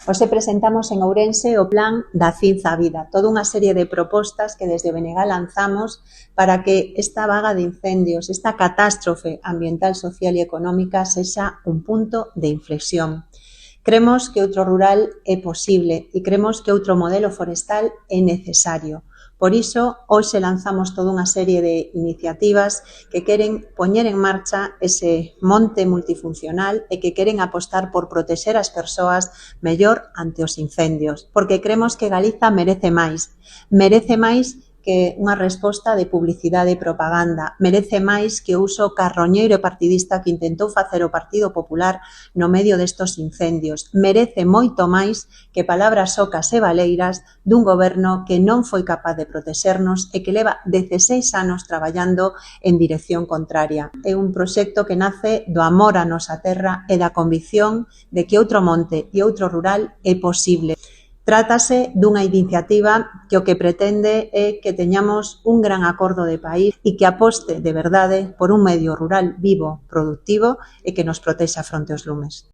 Hoxe presentamos en Ourense o plan da Cinza á Vida, toda unha serie de propostas que desde o BNG lanzamos para que esta vaga de incendios, esta catástrofe ambiental, social e económica sexa un punto de inflexión. Cremos que outro rural é posible e cremos que outro modelo forestal é necesario. Por iso, hoxe lanzamos toda unha serie de iniciativas que queren poñer en marcha ese monte multifuncional e que queren apostar por protexer as persoas mellor ante os incendios, porque cremos que Galiza merece máis que unha resposta de publicidade e propaganda, merece máis que o uso carroñeiro e partidista que intentou facer o Partido Popular no medio destos incendios, merece moito máis que palabras ocas e baleiras dun goberno que non foi capaz de protexernos e que leva 16 anos traballando en dirección contraria. É un proxecto que nace do amor á nosa terra e da convicción de que outro monte e outro rural é posible. Trátase dunha iniciativa que o que pretende é que teñamos un gran acordo de país e que aposte de verdade por un medio rural vivo, productivo e que nos protexa fronte aos lumes.